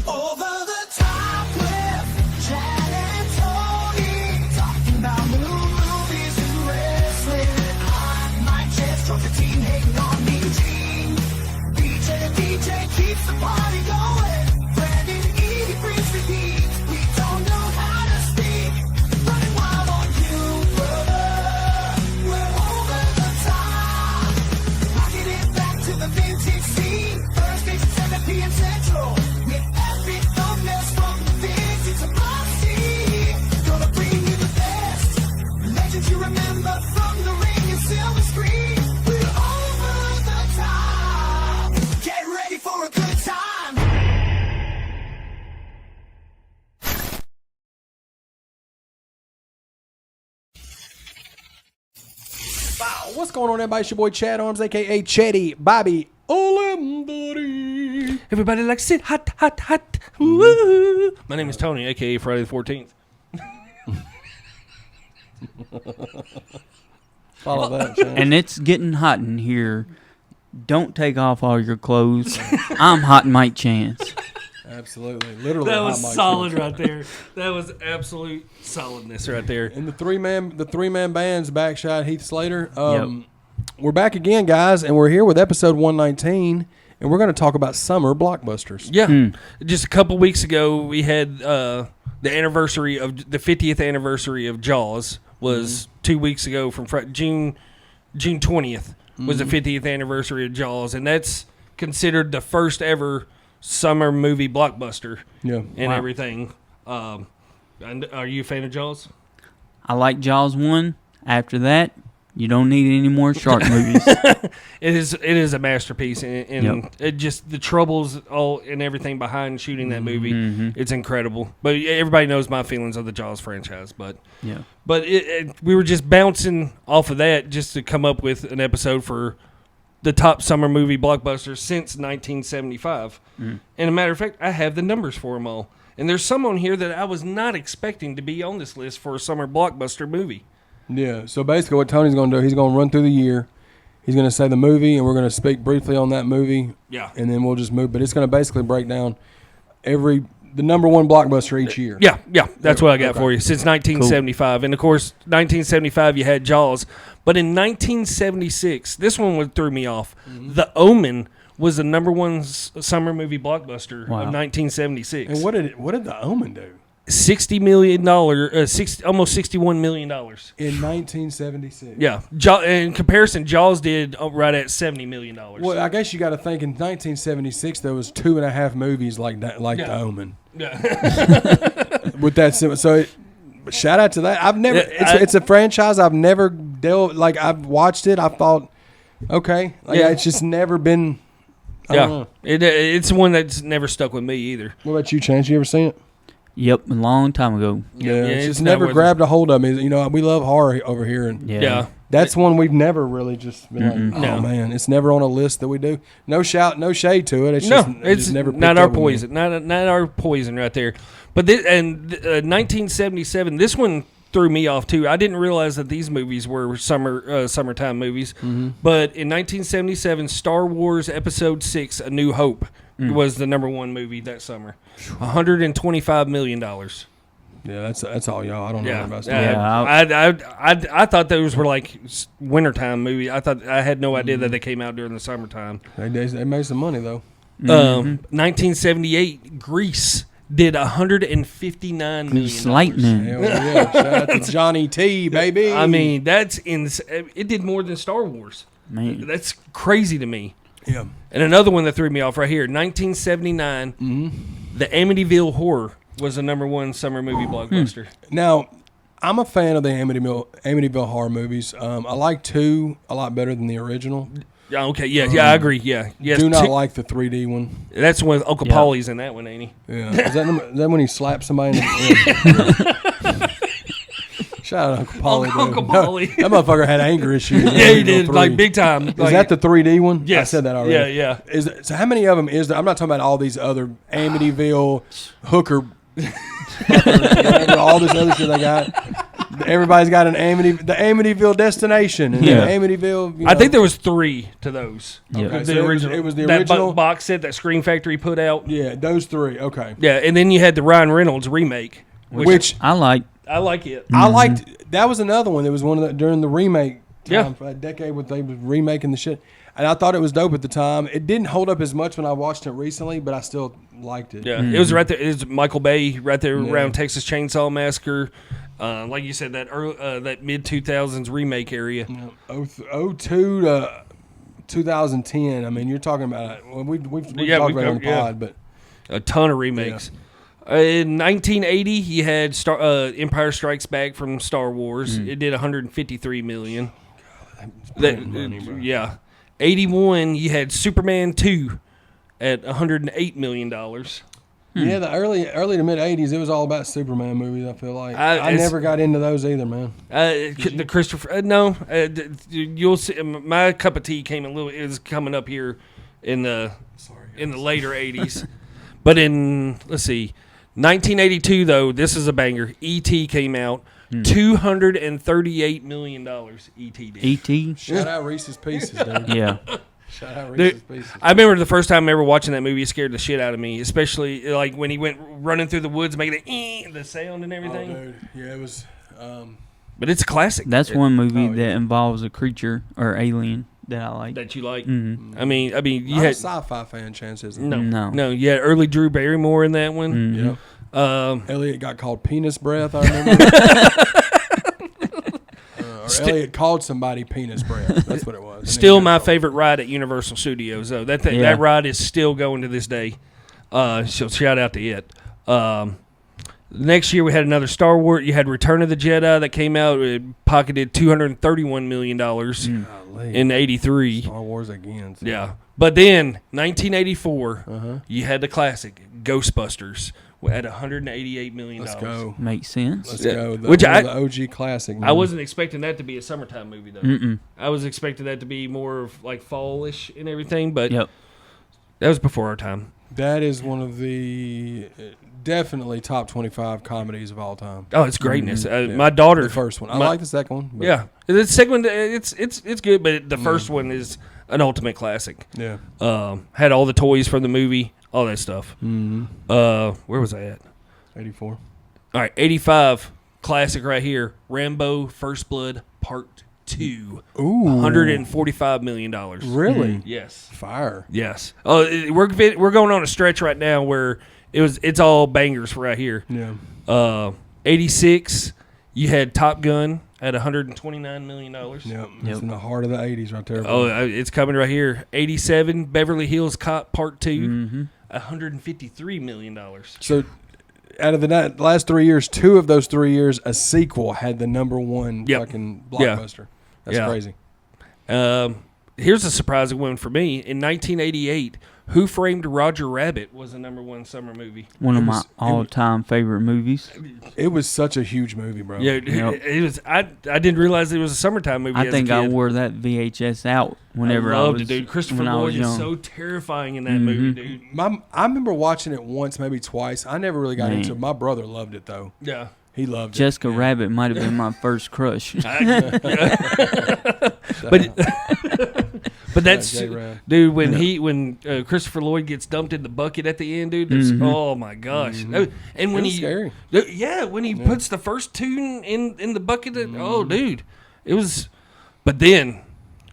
Over the top with Chad and Tony, talking about new movies and wrestling. I might just drop the team hating on me, Gene. DJ keeps the party going. Brandon E brings the heat. We don't know how to speak. Running wild on you, brother. We're over the top. Rocking it back to the vintage scene. Thursdays at 7 p.m. Central. With epic thumbnails from the vintage of Boxy. Gonna bring you the best. Legends you remember from the ring and silver screen. We're over the top. Get ready for a good time. Wow, what's going on, everybody? It's your boy Chad Arms, a.k.a. Chetty Bobby Olembody. Everybody likes it hot, hot, hot. Woo. My name is Tony, a.k.a. Friday the 14th. Follow that, Chad. And it's getting hot in here. Don't take off all your clothes. I'm Hot Mike Chance. Absolutely. Literally. That hot was mic solid switch. right there. That was absolute solidness right there. And the three-man band's backshot, Heath Slater. Yep. We're back again, guys, and we're here with episode 119, and we're going to talk about summer blockbusters. Yeah. Just a couple weeks ago, we had the anniversary of the 50th anniversary of Jaws was 2 weeks ago from June 20th was the 50th anniversary of Jaws, and that's considered the first ever summer movie blockbuster. Yeah. And Wow. everything. And are you a fan of Jaws? I like Jaws 1. After that, you don't need any more shark movies. It is a masterpiece, and Yep. it just the troubles all and everything behind shooting that movie. It's incredible. But everybody knows my feelings of the Jaws franchise. But Yeah. we were just bouncing off of that just to come up with an episode for the top summer movie blockbusters since 1975. And a matter of fact, I have the numbers for them all. And there's some on here that I was not expecting to be on this list for a summer blockbuster movie. Yeah, so basically what Tony's going to do, he's going to run through the year. He's going to say the movie, and we're going to speak briefly on that movie. Yeah. And then we'll just move. But it's going to basically break down the number one blockbuster each year. Yeah, that's what I got Okay. for you since 1975. And, of course, 1975 you had Jaws. But in 1976, this one threw me off. The Omen was the number one summer movie blockbuster of 1976. And what did The Omen do? $60 million, almost $61 million. In 1976. Yeah. In comparison, Jaws did right at $70 million. Well, I guess you got to think in 1976 there was 2.5 movies like that, like The Omen. Yeah. With that, so shout out to that. I've never. It's a franchise I've never dealt. Like I've watched it. I thought, okay, like it's just never been. I don't know. It's one that's never stuck with me either. What about you, Chance? You ever seen it? Yep, a long time ago. Yeah, it's just not never worth grabbed a hold of me. You know, we love horror over here, and Yeah. that's one we've never really just been like, oh No. man, it's never on a list that we do. No shade to it. It's just, it's just never not picked our up with me. poison. Not our poison right there. But 1977, this one threw me off too. I didn't realize that these movies were summertime movies. But in 1977, Star Wars Episode 6: A New Hope was the number one movie that summer. $125 million. Yeah, that's all y'all. I don't know Yeah, about that. I thought those were like wintertime movie. I had no idea that they came out during the summertime. They made some money though. 1978, Grease did $159 million. Grease Lightning. Hell yeah! Shout out to Johnny T, baby. I mean, it did more than Star Wars. Man. That's crazy to me. yeah. And another one that threw me off right here, 1979, The Amityville Horror was the number one summer movie blockbuster. Now, I'm a fan of the Amityville horror movies. I like 2 a lot better than the original. Yeah, okay, yeah, I agree. Yeah, yes. Do not like the 3D one. That's when Uncle Paulie's in that one, ain't he? Yeah, is that when he slaps somebody? In the Shout out Uncle Paulie. Uncle dude. Paulie. That motherfucker had anger issues. in Yeah, he Amityville did, 3. like big time. Is that the 3D one? Yes. I said that already. Yeah. So how many of them is there? I'm not talking about all these other Amityville hooker, all this other shit they got. everybody's got the Amityville destination. And Yeah. the Amityville. I think there was 3 to those. Yeah. Okay, The so original. It was the that original box set that Screen Factory put out. Yeah, those 3. Okay. Yeah, and then you had the Ryan Reynolds remake, Which I like. I like it. I liked. That was another one. There was one of the, during the remake time Yeah. for a decade when they was remaking the shit. And I thought it was dope at the time. It didn't hold up as much when I watched it recently, but I still liked it. Yeah, it was right there. It was Michael Bay right there Yeah. around Texas Chainsaw Massacre. Like you said, that mid 2000s remake area. You know, 02 to 2010. I mean, you're talking about. Well, we've talked about it on the pod, but A ton of remakes. In 1980, you had Empire Strikes Back from Star Wars. It did 153 million. money, bro. Yeah. 81, you had Superman 2 at 108 million dollars. Yeah, the early to mid 80s, it was all about Superman movies. I feel like I it's- never got into those either, man. The Christopher no, you'll see. My cup of tea came a little. It was coming up here in the later 80s, but let's see, 1982 though. This is a banger. E.T. came out. $238 million. E.T. did. E.T. Shout out Reese's Pieces, dude. Yeah. Shout out Reese's Dude, Pieces. I remember the first time ever watching that movie. It scared the shit out of me, especially like when he went running through the woods, making the sound and everything. Oh, dude. Yeah, it was. But it's a classic. That's one movie Oh, that involves a creature or alien that I like. that you like. Mm-hmm. I mean, you I'm a had sci-fi fan, chances. no. You had early Drew Barrymore in that one. Mhm. Yep. Um, Elliot got called penis breath. I remember. Or Elliot called somebody penis breath. That's what it was. And then Still he got my called. favorite ride at Universal Studios, though. That Yeah. that ride is still going to this day. So shout out to it. Next year we had another Star Wars. You had Return of the Jedi that came out. It pocketed $231 million Golly. in '83. Star Wars again. So. Yeah, but then 1984, Uh-huh. you had the classic Ghostbusters at $188 million. Let's go. Makes sense. Let's Yeah. go. The, Which one I- of the OG classic. I man. wasn't expecting that to be a summertime movie though. Mm-mm. I was expecting that to be more of like fallish and everything, but Yep. that was before our time. That is one of the definitely top 25 comedies of all time. Oh, it's greatness. Yeah. My daughter, The first one. I my- like the second one. But yeah, the second one, it's good, but the first one is an ultimate classic. Yeah. Had all the toys from the movie, all that stuff. Mm-hmm. Where was I at? 84. All right, 85 classic right here. Rambo: First Blood Part 2. Ooh. $145 million. Really? Yes. Fire. Yes. Oh, we're going on a stretch right now where it's all bangers right here. Yeah. 86, you had Top Gun at $129 million. Yep. It's Yep. in the heart of the 80s right there. Oh, it's coming right here. 87, Beverly Hills Cop Part 2, Mm-hmm. $153 million. So, out of the last 3 years, 2 of those 3 years, a sequel had the #1 Yep. fucking Yeah. blockbuster. That's Yeah. crazy. Here's a surprising one for me. In 1988, Who Framed Roger Rabbit was the #1 summer movie. One of It my was- all-time favorite movies. It was such a huge movie, bro. Yeah, Yep. it was. I didn't realize it was a summertime movie. I as think a I kid. wore that VHS out whenever I loved was it, dude. Christopher when I was Lloyd is young. so terrifying in that movie, dude. I remember watching it once, maybe twice. I never really got Man. into it. My brother loved it, though. Yeah. He loved it. Jessica Yeah. Rabbit might have been my first crush. But that's J-Rab. dude when Christopher Lloyd gets dumped in the bucket at the end, dude. That's, Oh my gosh! And when It was he scary. when he puts the first tune in the bucket, oh dude, it was. But then,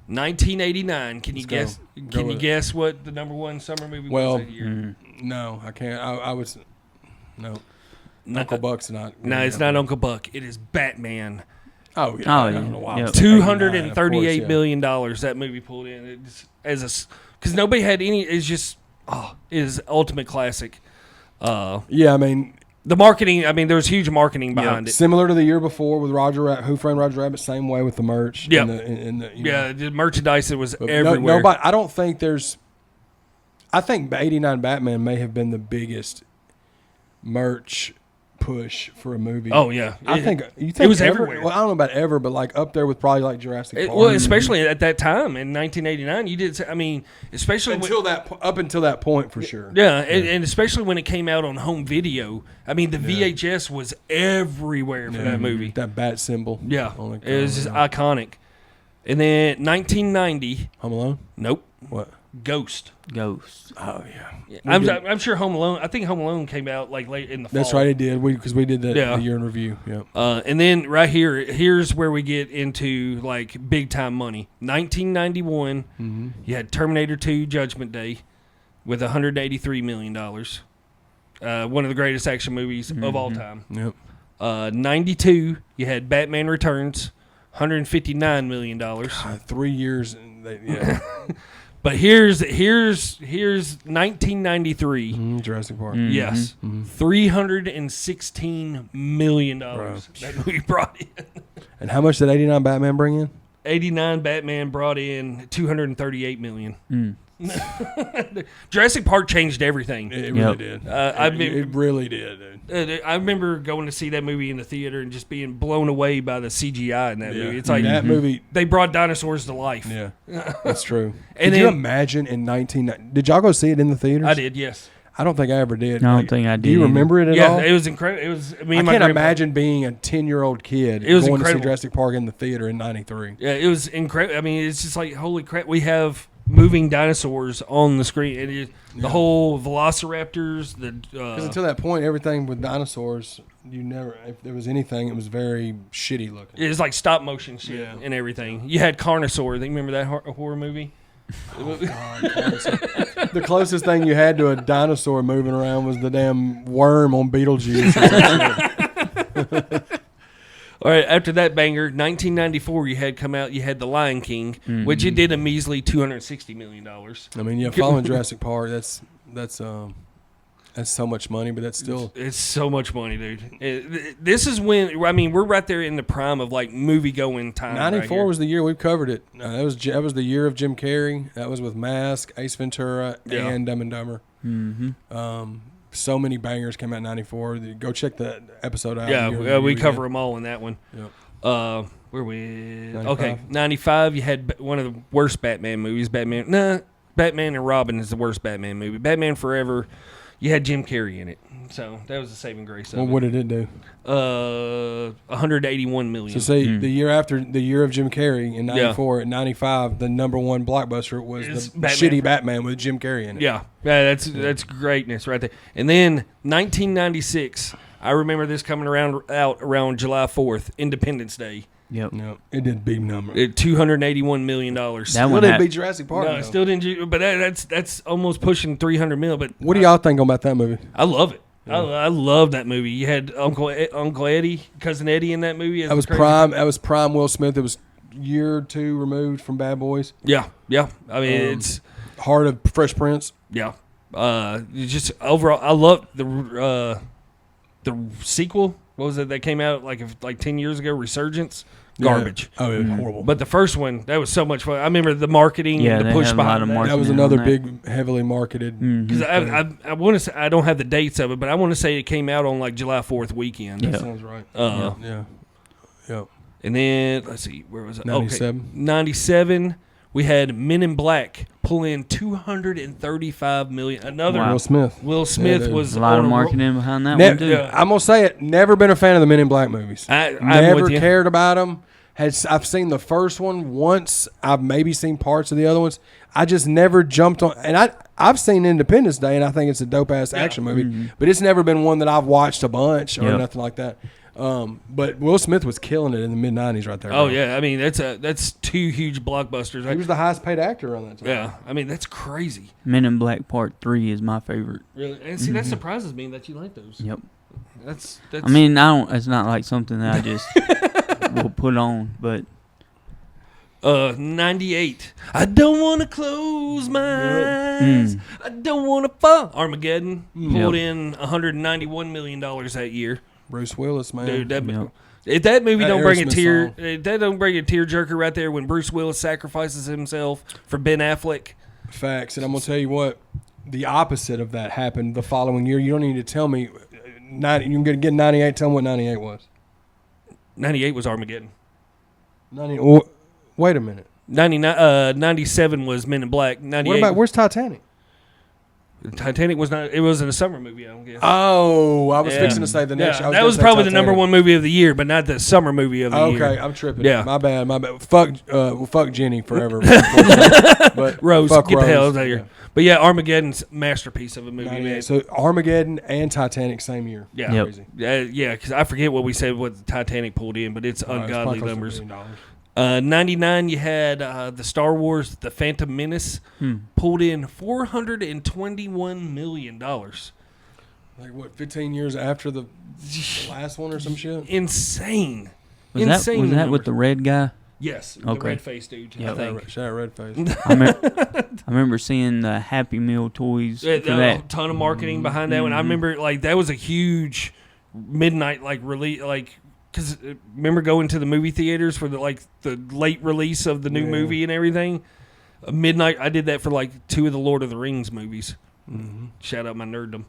1989. Can you Let's go. guess? Go Can you with it. guess what the #1 summer movie Well, was that year? No, I can't. I was. No. No, Uncle Buck's not. No, it's not Uncle Buck. It is Batman. Oh, yeah. Oh, I yeah. don't know why. Yep. $238 million that movie pulled in. It's because nobody had any. It's just it is ultimate classic. Yeah, I mean, The marketing. I mean, there was huge marketing behind it. similar to the year before with Who Framed Roger Rabbit, same way with the merch. Yep. And the, you know. Yeah, the merchandise that was But everywhere. nobody. I don't think there's. I think '89 Batman may have been the biggest merch push for a movie. Oh yeah, I think it was everywhere. Well, I don't know about ever, but like up there with probably like Jurassic Park. Well, especially at that time in 1989, you did. I mean, especially up until that point for sure. Yeah, and especially when it came out on home video. I mean, the VHS was everywhere for that movie. That bat symbol. Yeah, on the it was just cover. iconic. And then 1990. Home Alone. Nope. What? Ghost. Oh yeah. I'm sure Home Alone. I think Home Alone came out like late in the fall. That's right. It did. Because we did the year in review. Yeah. And then right here's where we get into like big time money. 1991. You had Terminator 2: Judgment Day with $183 million. One of the greatest action movies of all time. Yep. 92. You had Batman Returns. $159 million. 3 years. Yeah. But here's 1993. Jurassic Park. Yes, $316 million that movie brought in. And how much did 89 Batman bring in? 89 Batman brought in $238 million. Jurassic Park changed everything. It really did. It really did, dude. I remember going to see that movie in the theater and just being blown away by the CGI in that movie. It's like that movie. They brought dinosaurs to life. Yeah, that's true. And Could you imagine in 1990? Did y'all go see it in the theaters? I did, yes. I don't think I ever did. I don't think I did. Do you remember it at all? Yeah, it was incredible. It was. I can't imagine being a 10-year-old kid It was going incredible. to see Jurassic Park in the theater in '93. Yeah, it was incredible. I mean, it's just like, holy crap, we have moving dinosaurs on the screen. And the whole velociraptors, Because until that point, everything with dinosaurs, if there was anything, it was very shitty looking. it was like stop motion shit and everything. You had Carnosaur. You remember that horror movie? Oh, God, the closest thing you had to a dinosaur moving around was the damn worm on Beetlejuice. All right, after that banger, 1994, you had The Lion King, which it did a measly $260 million. I mean, following Jurassic Park, that's so much money, but that's still It's so much money, dude. This is when, I mean, we're right there in the prime of like movie going time. 94 was the year we covered it. That was the year of Jim Carrey. That was with Mask, Ace Ventura, and Dumb and Dumber. So many bangers came out in 94. Go check the episode out. Yeah, we cover them all in that one. Yep. Where we? 95? Okay, 95. You had one of the worst Batman movies. Batman and Robin is the worst Batman movie. Batman Forever. You had Jim Carrey in it, so that was the saving grace of Well, it. what did it do? $181 million. So see, the year after the year of Jim Carrey in 94, at 95, the number one blockbuster was It's the Batman shitty Batman with Jim Carrey in it. Yeah, that's greatness right there. And then 1996, I remember this coming out around July 4th, Independence Day. Yep. No, it did big number. $281 million. That Still one didn't had- beat Jurassic Park. No, though. it still didn't. But that's almost pushing $300 million. But What do y'all think about that movie? I love it. I love that movie. You had Uncle Eddie, Cousin Eddie in that movie. That was prime. That was prime Will Smith. It was year or two removed from Bad Boys. Yeah. I mean, it's Heart of Fresh Prince. yeah. It's just overall, I love the sequel. What was it that came out like 10 years ago? Resurgence. Garbage. Yeah. Oh, it was horrible. But the first one, that was so much fun. I remember the marketing and the they push had a lot behind of that. marketing. that was on another that. big, heavily marketed. Because I want to say, I don't have the dates of it, but I want to say it came out on like July 4th weekend. That Yeah. sounds right. Yeah. And then, let's see, where was it? 97. Okay. 97, we had Men in Black pull in $235 million. Another Wow. Will Smith. Will Smith dude. was A lot on of a marketing behind that one, too. Yeah. I'm gonna say it. Never been a fan of the Men in Black movies. I'm Never with you. cared about them. I've seen the first one once. I've maybe seen parts of the other ones. I just never jumped on. And I've seen Independence Day, and I think it's a dope ass action movie. But it's never been one that I've watched a bunch or nothing like that. But Will Smith was killing it in the mid '90s, right there. Oh bro. yeah, I mean that's two huge blockbusters. He was the highest paid actor around that time. Yeah, I mean that's crazy. Men in Black Part 3 is my favorite. Really, and see that surprises me that you like those. Yep. That's. I mean, I don't. It's not like something that I just will put on, but 98. I don't want to close my eyes. I don't want to fall. Armageddon pulled in $191 million that year. Bruce Willis, man. Dude, that Yep. if that movie That don't bring a Aerosmith tear, song. if that don't bring a tearjerker right there when Bruce Willis sacrifices himself for Ben Affleck. Facts. And I'm gonna tell you what, the opposite of that happened the following year. You don't need to tell me. You can get 98. Tell them what 98 was. 98 was Armageddon. 90. Wait a minute. 97 was Men in Black. 98. What about where's Titanic? Titanic was not. It wasn't a summer movie, I don't guess. Oh, I was fixing to say the next. Yeah, that was probably the number one movie of the year, but not the summer movie of the year. Okay, I'm tripping. Yeah. My bad. Fuck Jenny forever. But Rose, fuck get Rose. the hell out of here. Yeah. But yeah, Armageddon's masterpiece of a movie. Man. So Armageddon and Titanic same year. Yeah, Yep. Crazy. yeah, because I forget what we said what the Titanic pulled in, but it's It's ungodly probably close to numbers. $1 billion. 99, you had the Star Wars, The Phantom Menace, pulled in $421 million. Like what? 15 years after the last one or some shit. Insane. Was Insane. that with the red guy? Yes, the Okay. red face dude. Yeah. I think. Shout out Redface. I remember seeing the Happy Meal toys Yeah, for a that. ton of marketing behind that one. I remember like that was a huge midnight like release, like because remember going to the movie theaters for the late release of the new movie and everything. Midnight, I did that for like 2 of the Lord of the Rings movies. Shout out my nerddom.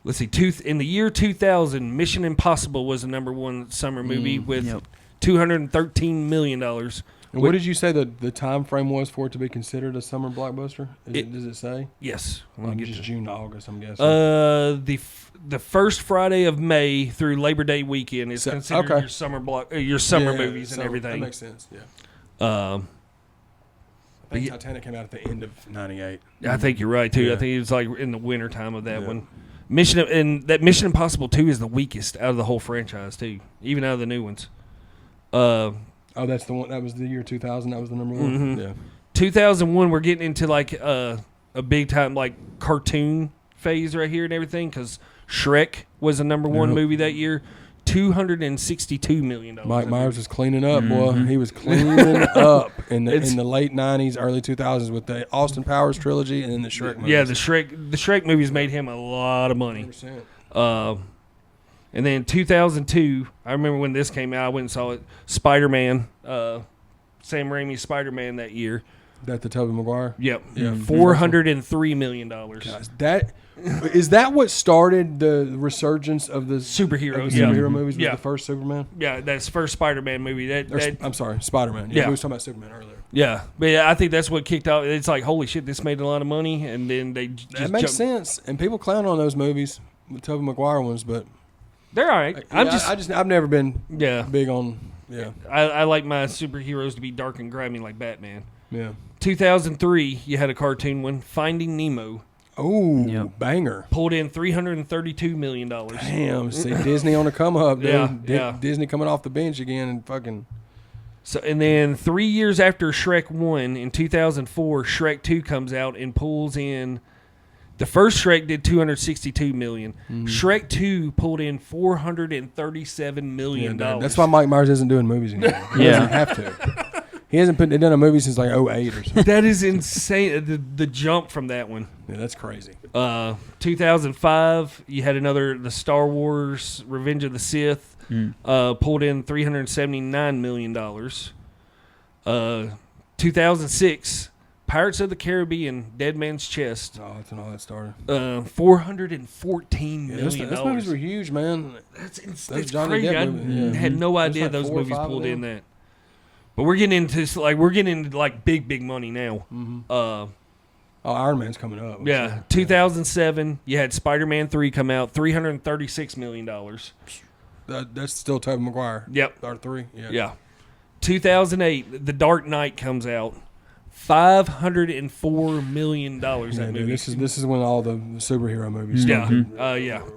Let's see, in the year 2000, Mission Impossible was the number one summer movie with $213 million. And what did you say the time frame was for it to be considered a summer blockbuster? Does it say? Yes. Like just June to August, I'm guessing. The first Friday of May through Labor Day weekend is considered okay. your summer your summer Yeah, movies and so everything. That makes sense. Yeah. I think yeah. Titanic came out at the end of '98. I think you're right too. Yeah. I think it was like in the winter time of that one. Mission Impossible 2 is the weakest out of the whole franchise too, even out of the new ones. Oh, that's the one. That was the year 2000. That was the number one. Yeah. 2001, we're getting into like a big time like cartoon phase right here and everything because Shrek was the number one movie that year. $262 million. Mike Myers was cleaning up, boy. He was cleaning up in the late '90s, early 2000s with the Austin Powers trilogy and then the Shrek movies. Yeah, the Shrek movies made him a lot of money. 100%. And then 2002, I remember when this came out, I went and saw it. Spider-Man, Sam Raimi's Spider-Man that year. That the Tobey Maguire. Yep. Yeah. $403 million. Gosh, is that what started the resurgence of the Superheroes, superhero movies? Was Yeah. the first Superman? Yeah, that's the first Spider-Man movie. I'm sorry, Spider-Man. Yeah. We were talking about Superman earlier. Yeah, but yeah, I think that's what kicked off. It's like, holy shit, this made a lot of money, and then they just That makes sense. And people clown on those movies, the Tobey Maguire ones, but They're all right. I've never been yeah. big on I like my superheroes to be dark and grimy like Batman. yeah. 2003, you had a cartoon one, Finding Nemo, Oh, banger. pulled in $332 million. Damn, see Disney on the come up, dude. Yeah. Disney coming off the bench again and fucking. So, and then 3 years after Shrek 1, in 2004, Shrek 2 comes out and pulls in. The first Shrek did $262 million. Shrek 2 pulled in $437 million. That's why Mike Myers isn't doing movies anymore. He doesn't have to. He hasn't done a movie since like 2008 or something. That is insane. The jump from that one. Yeah, that's crazy. 2005, you had the Star Wars Revenge of the Sith, pulled in $379 million. 2006, Pirates of the Caribbean, Dead Man's Chest. Oh, that's when all that started. $414 million. Those movies were huge, man. That's Johnny crazy. Depp I movie, yeah. had no idea like those 4 or movies 5 of pulled them. in that. But we're getting into big money now. Oh, Iron Man's coming up. Yeah, 2007, you had Spider-Man 3 come out, $336 million. That's still Tobey Maguire. Yep. Or 3. Yeah. 2008, The Dark Knight comes out, $504 million. Yeah, That dude, movie. this is when all the superhero movies Yeah, started.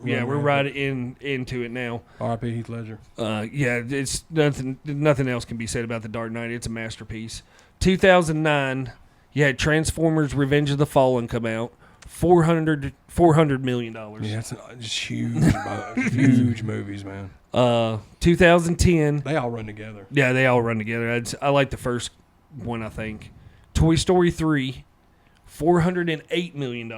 we're right into it now. R.I.P. Heath Ledger. It's nothing else can be said about The Dark Knight. It's a masterpiece. 2009, you had Transformers: Revenge of the Fallen come out, $400 million. Yeah, that's just huge, huge movies, man. 2010, They all run together. yeah, they all run together. I like the first one, I think. Toy Story 3, $408 million.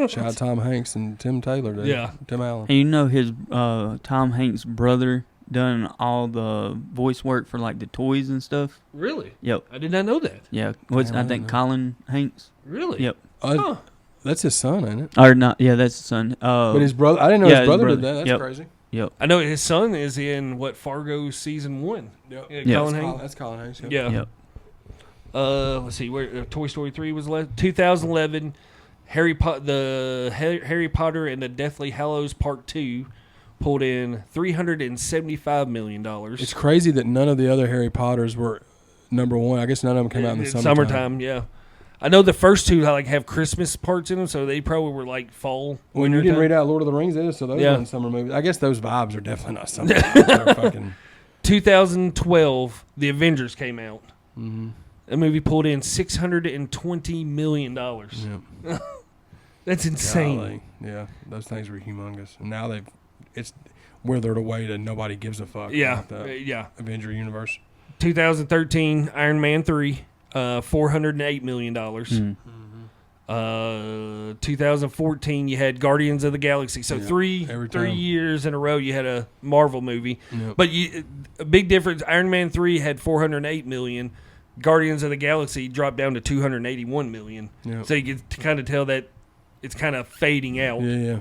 Shout out Tom Hanks and Tim Taylor, dude. Yeah. Tim Allen. And you know his Tom Hanks' brother done all the voice work for like the toys and stuff. Really? Yep. I did not know that. Yeah. I I think Colin Hanks. Really? Yep. Huh. That's his son, ain't it? Or not? Yeah, that's the son. But his brother, I didn't know his brother did that. That's crazy. Yep. I know his son is in Fargo season 1. Yep. Yeah, Colin Hanks. That's Colin Hanks. Yep. Yeah. Yep. Let's see. Where Toy Story 3 was 2011. Harry Potter and the Deathly Hallows Part 2 pulled in $375 million. It's crazy that none of the other Harry Potters were number one. I guess none of them came out in the summertime. Yeah. I know the first two have Christmas parts in them, so they probably were like fall. When you didn't read out Lord of the Rings, so those weren't summer movies. I guess those vibes are definitely not summer. They're fucking 2012, The Avengers came out. Mm-hmm. The movie pulled in $620 million. Yep. That's insane. Golly. Yeah, those things were humongous. And now it's withered away to nobody gives a fuck. Yeah, about the yeah. Avenger universe. 2013, Iron Man 3, $408 million. Mm. 2014, you had Guardians of the Galaxy. So three years in a row, you had a Marvel movie. Yep. But a big difference. Iron Man 3 had $408 million. Guardians of the Galaxy dropped down to $281 million. Yep. So you can kind of tell that it's kind of fading out. Yeah.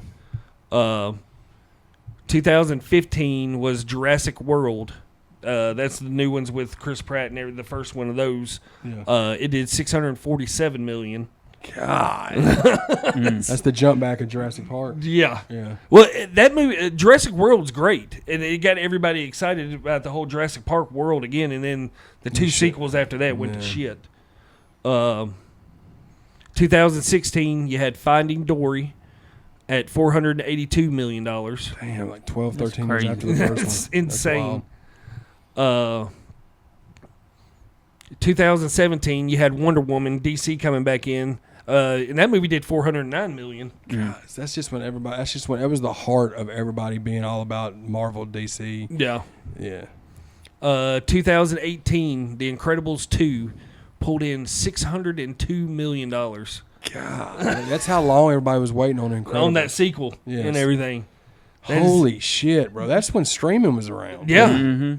2015 was Jurassic World. That's the new ones with Chris Pratt and the first one of those. Yeah. It did $647 million. God. That's the jump back of Jurassic Park. Yeah. Yeah. Well, that movie, Jurassic World's great. And it got everybody excited about the whole Jurassic Park world again. And then the two sequels after that went to shit. 2016, you had Finding Dory at $482 million. Damn, like 12, 13 years crazy. after the first one. That's insane. That's 2017, you had Wonder Woman, DC coming back in. And that movie did $409 million. God, that's just when it was the heart of everybody being all about Marvel, DC. Yeah. Yeah. 2018, The Incredibles 2 pulled in $602 million. God, that's how long everybody was waiting on Incredibles. On that sequel and everything. Holy shit, bro. That's when streaming was around. Yeah. Mm-hmm.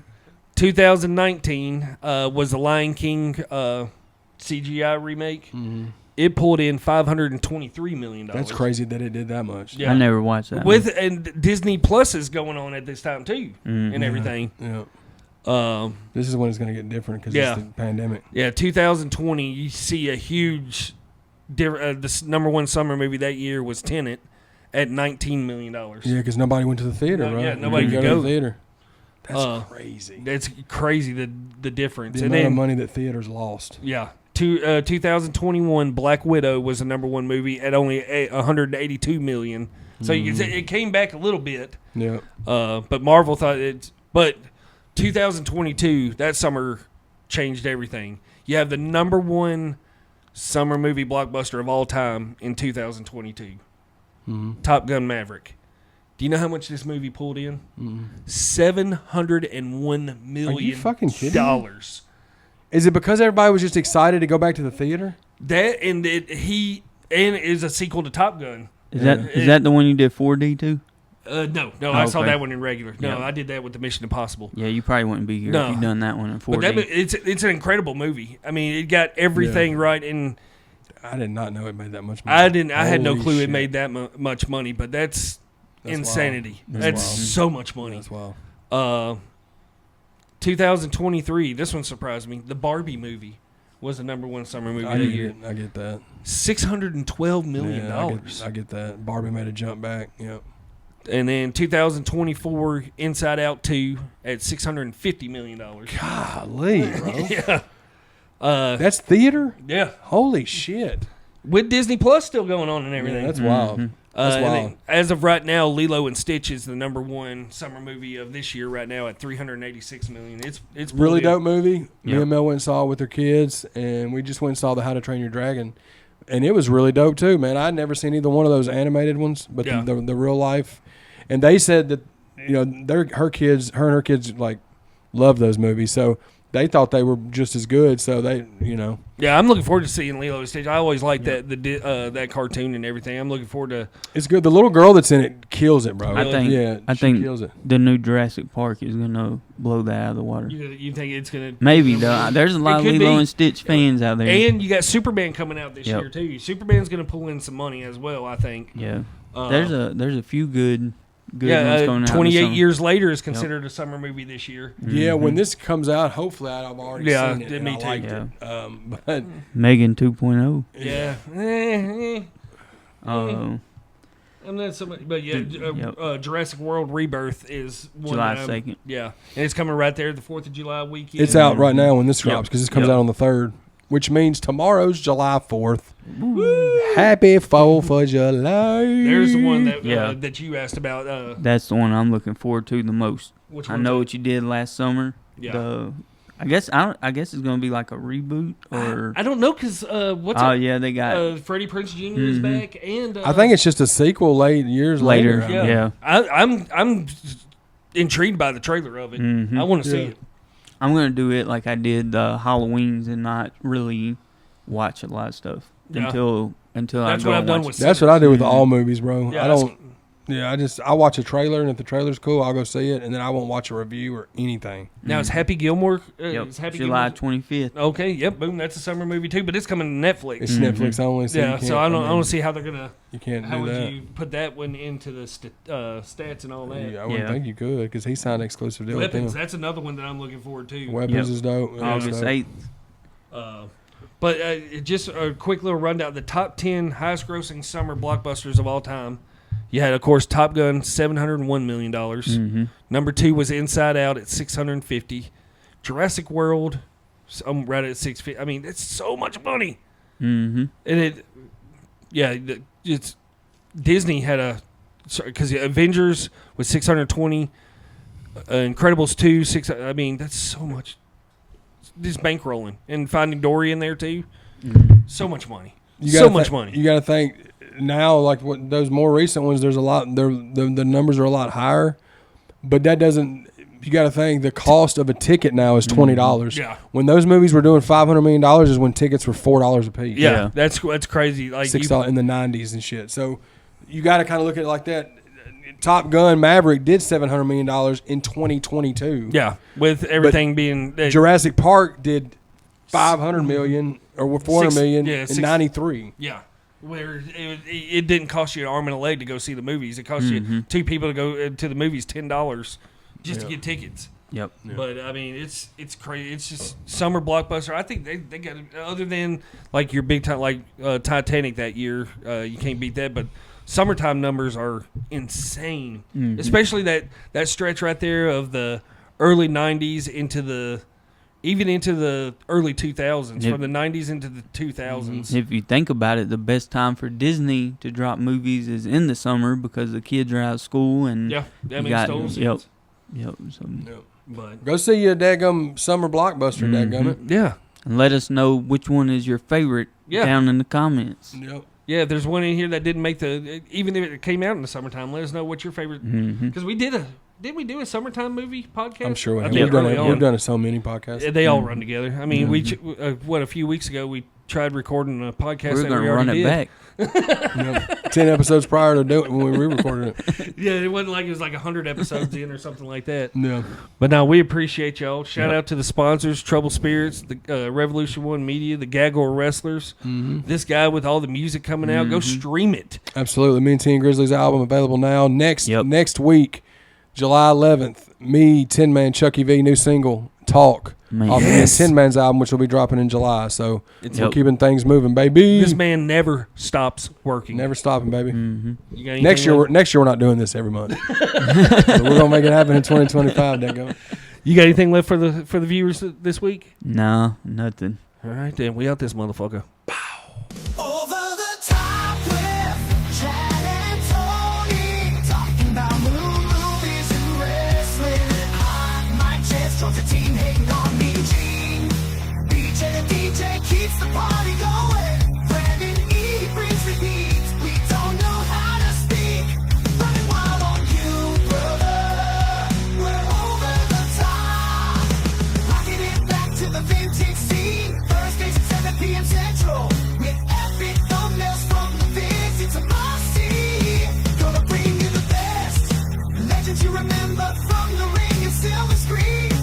2019 was The Lion King CGI remake. Mm-hmm. It pulled in $523 million. That's crazy that it did that much. Yeah. I never watched that. And Disney Plus is going on at this time too, and everything. Yeah. This is when it's going to get different because it's the pandemic. Yeah, 2020, you see a huge the number one summer movie that year was Tenet at $19 million. Yeah, because nobody went to the theater, right? Yeah, nobody could go go to the theater. That's crazy. That's crazy, the difference. The amount of money that theaters lost. Yeah. 2021, Black Widow was the number one movie at only $182 million. So you can say it came back a little bit. Yeah. But Marvel thought but 2022, that summer changed everything. You have the number one summer movie blockbuster of all time in 2022. Mm-hmm. Top Gun Maverick. Do you know how much this movie pulled in? $701 million. Are you fucking kidding me? Is it because everybody was just excited to go back to the theater? That and it is a sequel to Top Gun. Is that the one you did 4D too? No, I saw that one in regular. No, I did that with the Mission Impossible. Yeah, you probably wouldn't be here if you'd done that one in 4D. But it's an incredible movie. I mean, it got everything right. And I did not know it made that much money. I had no clue it made that much money. But that's insanity. That's so much money. That's wild. 2023. This one surprised me. The Barbie movie was the number one summer movie that year. I get that. $612 million. I get that. Barbie made a jump back. Yep. And then 2024, Inside Out 2 at $650 million. Golly, bro. Yeah. That's theater? Yeah. Holy shit. With Disney Plus still going on and everything. Yeah, that's wild. That's wild. Then, as of right now, Lilo and Stitch is the number one summer movie of this year right now at $386 million. It's really dope movie. Me Yep. and Mel went and saw it with her kids, and we just went and saw the How to Train Your Dragon. And it was really dope too, man. I'd never seen either one of those animated ones, but the real life. And they said that her and her kids like love those movies. So they thought they were just as good. So they, Yeah, I'm looking forward to seeing Lilo and Stitch. I always liked that cartoon and everything. I'm looking forward to. It's good. The little girl that's in it kills it, bro. I think she kills it. the new Jurassic Park is gonna blow that out of the water. You think it's gonna? Maybe though. There's a lot of Lilo and Stitch fans out there. And you got Superman coming out this year too. Superman's gonna pull in some money as well, I think. Yeah. There's a few good ones going out. 28 years later is considered a summer movie this year. Yeah, when this comes out, hopefully I've already seen it. Me too. I liked it. But Megan 2.0. Yeah. I'm not so much, but Jurassic World Rebirth is one July 2nd. Yeah, and it's coming right there, the 4th of July weekend. it's out right now when this drops because this comes out on the 3rd, which means tomorrow's July 4th. Happy 4th of July. There's the one that that you asked about. That's the one I'm looking forward to the most. Which I know what you did last summer. Yeah. I guess it's gonna be like a reboot or I don't know because they got Freddie Prinze Jr. is back and I think it's just a sequel years later. Yeah. I'm intrigued by the trailer of it. I want to see it. I'm gonna do it like I did the Halloweens and not really watch a lot of stuff until That's I go what I've and done watch with. That's what I do with all movies, bro. Yeah, I don't. Yeah, I watch a trailer, and if the trailer's cool, I'll go see it, and then I won't watch a review or anything. Now is Happy Gilmore? Is Happy July Gilmore? 25th. Okay, yep, boom. That's a summer movie too, but it's coming to Netflix. It's Netflix only, so Yeah, so I don't see how they're gonna. You can't How do would that. you put that one into the stats and all that? I wouldn't think you could because he signed an exclusive deal with Weapons. them. That's another one that I'm looking forward to. Weapons is dope. August 8th. But just a quick little rundown: the top 10 highest-grossing summer blockbusters of all time. You had, of course, Top Gun, $701 million. Number 2 was Inside Out at $650. Jurassic World, I'm right at $650. I mean, it's so much money. And it's Disney had because Avengers was $620, Incredibles 2, I mean, that's so much. Just bankrolling and Finding Dory in there too. So much money. So much money. You got to think now, like what those more recent ones. There's a lot. The numbers are a lot higher, but that doesn't. You got to think the cost of a ticket now is $20. Yeah. When those movies were doing $500 million is when tickets were $4 a piece. Yeah, that's crazy. Like $6 in the '90s and shit. So you got to kind of look at it like that. Top Gun Maverick did $700 million in 2022. Yeah, with everything being Jurassic Park did $500 million or $400 million in '93. Yeah, where it didn't cost you an arm and a leg to go see the movies. It cost you 2 people to go to the movies $10 just to get tickets. Yep. But I mean, it's crazy. It's just summer blockbuster. I think they got, other than like your big time like Titanic that year, you can't beat that. But summertime numbers are insane, especially that stretch right there of the early '90s into the early 2000s, from the '90s into the 2000s. If you think about it, the best time for Disney to drop movies is in the summer because the kids are out of school and that makes total sense. Yep. But go see your daggum summer blockbuster, dadgummit. Yeah. And let us know which one is your favorite down in the comments. Yep. Yeah, if there's one in here that didn't make even if it came out in the summertime, let us know what your favorite. Because we did we do a summertime movie podcast? I'm sure we have. We've done so many podcasts. They all run together. I mean, a few weeks ago we tried recording a podcast. We're going to run it back. 10 episodes prior to do it when we re-recorded it. Yeah, it wasn't like it was like 100 episodes in or something like that. No. But now we appreciate y'all. Shout out to the sponsors, Trouble Spirits, the Revolution One Media, the Gaggle Wrestlers. This guy with all the music coming out. Go stream it. Absolutely. Me and T and Grizzly's album available now. Next week, July 11th, me, Tin Man, Chucky V, new single, Talk. Off of Tin Man's album, which will be dropping in July. So we're keeping things moving, baby. This man never stops working. Never stopping, baby. Next year we're not doing this every month. So we're gonna make it happen in 2025. Dang. You got anything left for the viewers this week? No, nothing. All right, then we out this motherfucker. Over the top with Chad and Tony, talking about movies and wrestling. I might just drop the team hating on me. Gene, BJ the DJ keeps the party going. Brandon E brings the heat. We don't know how to speak. Running wild on you, brother. We're over the top, rocking it back But from the ring, you silver screen.